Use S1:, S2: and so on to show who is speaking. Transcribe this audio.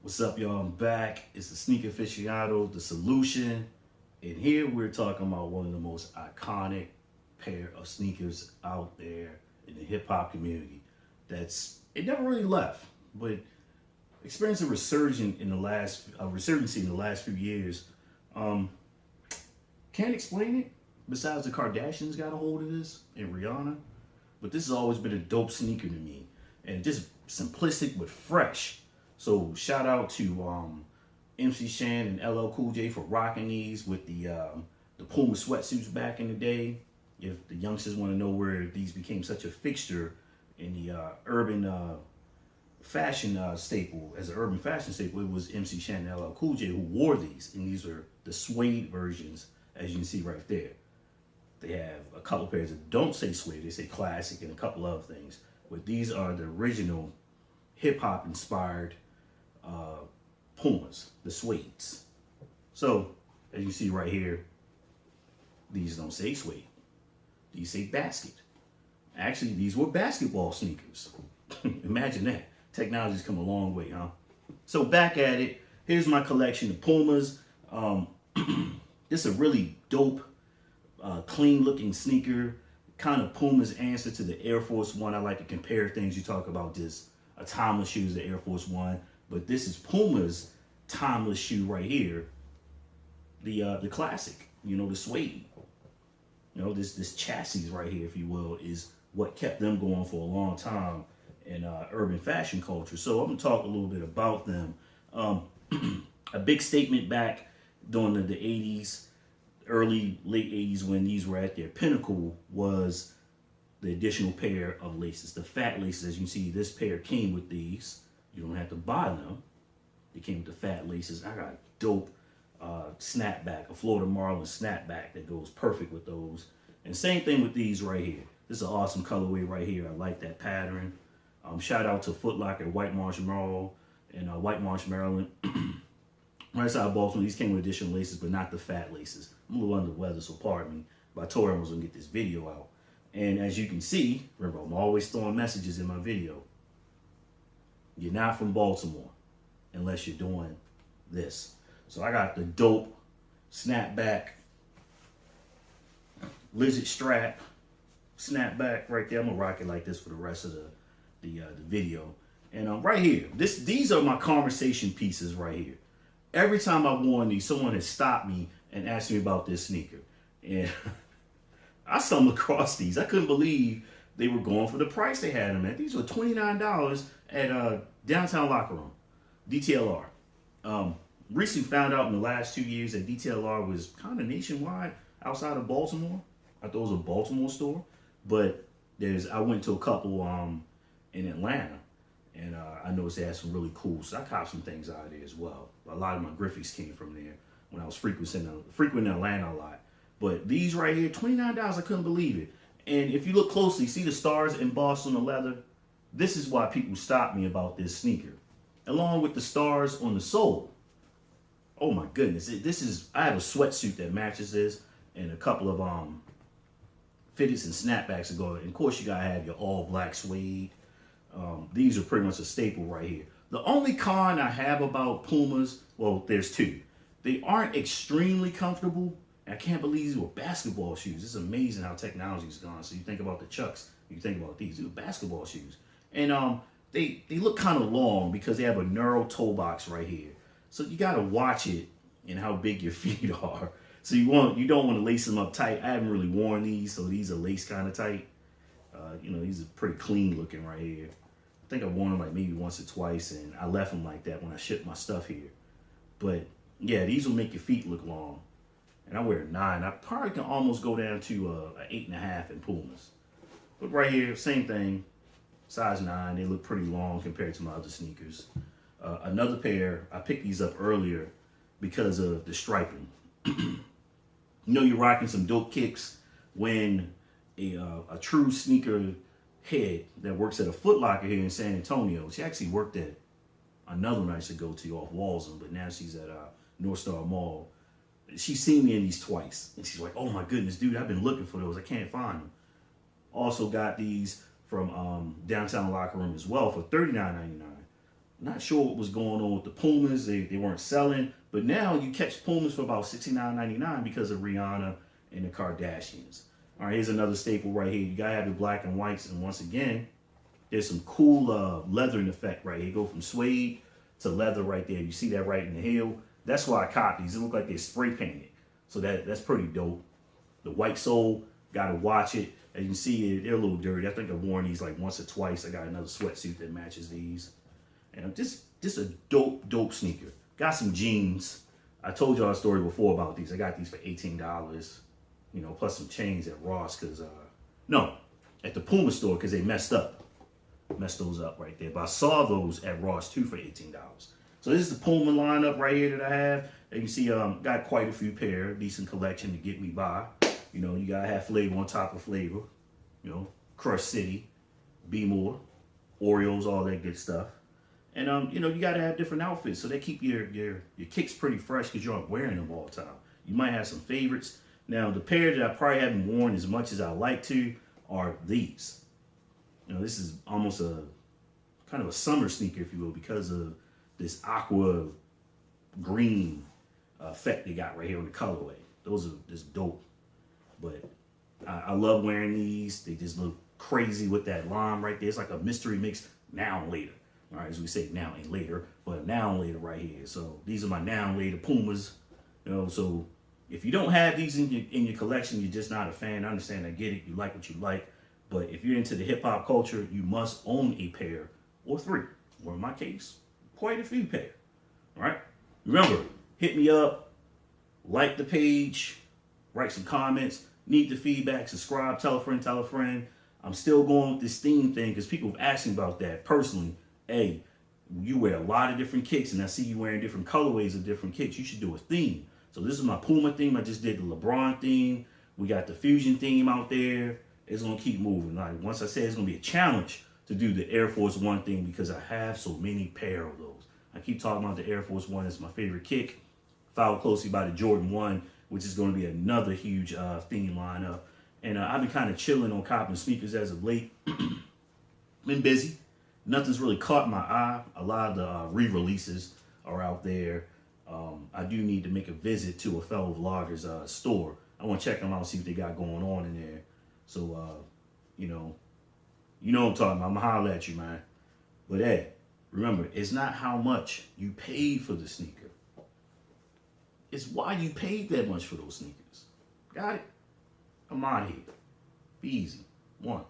S1: What's up, y'all? I'm back. It's the Sneaker Aficionado, the solution. And here we're talking about one of the most iconic pair of sneakers out there in the hip hop community. It never really left, but experienced a resurgency in the last few years. Um, can't explain it. Besides the Kardashians got a hold of this and Rihanna, but this has always been a dope sneaker to me, and just simplistic but fresh. So shout out to MC Shan and LL Cool J for rocking these with the Puma sweatsuits back in the day. If the youngsters want to know where these became such a fixture in the urban fashion staple, as an urban fashion staple, it was MC Shan and LL Cool J who wore these, and these are the suede versions, as you can see right there. They have a couple pairs that don't say suede, they say classic and a couple other things. But these are the original hip hop inspired Pumas, the suedes. So, as you see right here, these don't say suede. These say basket. Actually, these were basketball sneakers. Imagine that. Technology's come a long way, huh? So back at it, here's my collection of Pumas. This is a really dope, clean looking sneaker. Kind of Puma's answer to the Air Force One. I like to compare things. You talk about this, a timeless shoe is the Air Force One, but this is Puma's timeless shoe right here. The classic, the suede. This chassis right here, if you will, is what kept them going for a long time in urban fashion culture. So I'm gonna talk a little bit about them. A big statement back during the 80s, late 80s, when these were at their pinnacle, was the additional pair of laces, the fat laces. As you can see, this pair came with these. You don't have to buy them. They came with the fat laces. I got a dope snapback, a Florida Marlin snapback that goes perfect with those. And same thing with these right here. This is an awesome colorway right here. I like that pattern. Shout out to Foot Locker, White Marsh Mall, and White Marsh, Maryland. Right outside of Baltimore. These came with additional laces, but not the fat laces. I'm a little under the weather, so pardon me. But I told her I was gonna get this video out. And as you can see, remember, I'm always throwing messages in my video. You're not from Baltimore unless you're doing this. So I got the dope snapback, lizard strap, snapback right there. I'm gonna rock it like this for the rest of the video. And right here, these are my conversation pieces right here. Every time I've worn these, someone has stopped me and asked me about this sneaker. And I stumbled across these. I couldn't believe they were going for the price they had them at. These were $29 at Downtown Locker Room, DTLR. Recently found out in the last 2 years that DTLR was kind of nationwide outside of Baltimore. I thought it was a Baltimore store, but I went to a couple in Atlanta, and I noticed they had some really cool. So I copped some things out of there as well. A lot of my Griffies came from there when I was frequenting Atlanta a lot. But these right here, $29, I couldn't believe it. And if you look closely, see the stars embossed on the leather? This is why people stop me about this sneaker. Along with the stars on the sole. Oh my goodness. I have a sweatsuit that matches this, and a couple of fitteds and snapbacks to go. And of course you gotta have your all black suede. These are pretty much a staple right here. The only con I have about Pumas, well, there's two. They aren't extremely comfortable. I can't believe these were basketball shoes. It's amazing how technology's gone. So you think about the Chucks, you think about these are basketball shoes. And they look kind of long because they have a narrow toe box right here. So you gotta watch it and how big your feet are. So you don't want to lace them up tight. I haven't really worn these, so these are laced kind of tight. These are pretty clean looking right here. I think I've worn them like maybe once or twice, and I left them like that when I shipped my stuff here. But yeah, these will make your feet look long. And I wear a 9. I probably can almost go down to an 8.5 in Pumas. But right here, same thing, size 9. They look pretty long compared to my other sneakers. Another pair, I picked these up earlier because of the striping. You're rocking some dope kicks when a true sneaker head that works at a Foot Locker here in San Antonio. She actually worked at another one I used to go to off Walsham, but now she's at North Star Mall. She's seen me in these twice, and she's like, "Oh my goodness, dude, I've been looking for those. I can't find them." Also got these from Downtown Locker Room as well for $39.99. Not sure what was going on with the Pumas. They weren't selling. But now you catch Pumas for about $69.99 because of Rihanna and the Kardashians. All right, here's another staple right here. You gotta have the black and whites. And once again, there's some cool leathering effect right here. Go from suede to leather right there. You see that right in the heel. That's why I copied these. It look like they're spray painted. So that's pretty dope. The white sole, gotta watch it. As you can see, they're a little dirty. I think I've worn these like once or twice. I got another sweatsuit that matches these. And just a dope sneaker. Got some jeans. I told y'all a story before about these. I got these for $18, you know, plus some chains at Ross because, no, at the Puma store because they messed those up right there. But I saw those at Ross too for $18. So this is the Puma lineup right here that I have. As you can see, got quite a few pair, decent collection to get me by. You know, you gotta have flavor on top of flavor. You know, Crush City, Be More, Oreos, all that good stuff. And you know, you gotta have different outfits so they keep your kicks pretty fresh because you aren't wearing them all the time. You might have some favorites. Now, the pair that I probably haven't worn as much as I like to are these. You know, this is almost a kind of a summer sneaker, if you will, because of this aqua green effect they got right here on the colorway. Those are just dope. But I love wearing these. They just look crazy with that lime right there. It's like a mystery mix now and later. All right, as we say now and later, but now and later right here. So these are my now and later Pumas. You know, so if you don't have these in your collection, you're just not a fan. I understand, I get it. You like what you like. But if you're into the hip hop culture, you must own a pair or three. Or in my case, quite a few pair. All right. Remember, hit me up, like the page, write some comments, need the feedback, subscribe, tell a friend, tell a friend. I'm still going with this theme thing because people have asked me about that personally. Hey, you wear a lot of different kicks and I see you wearing different colorways of different kicks. You should do a theme. So this is my Puma theme. I just did the LeBron theme. We got the Fusion theme out there. It's going to keep moving. Like once I said, it's going to be a challenge to do the Air Force One thing because I have so many pair of those. I keep talking about the Air Force One. It's my favorite kick. Followed closely by the Jordan 1, which is going to be another huge theme lineup. And I've been kind of chilling on copping sneakers as of late. Been busy. Nothing's really caught my eye. A lot of the re-releases are out there. I do need to make a visit to a fellow vlogger's store. I want to check them out, see what they got going on in there. So, you know what I'm talking about. I'm going to holler at you, man. But hey, remember, it's not how much you paid for the sneaker. It's why you paid that much for those sneakers. Got it? I'm out of here. Be easy. One.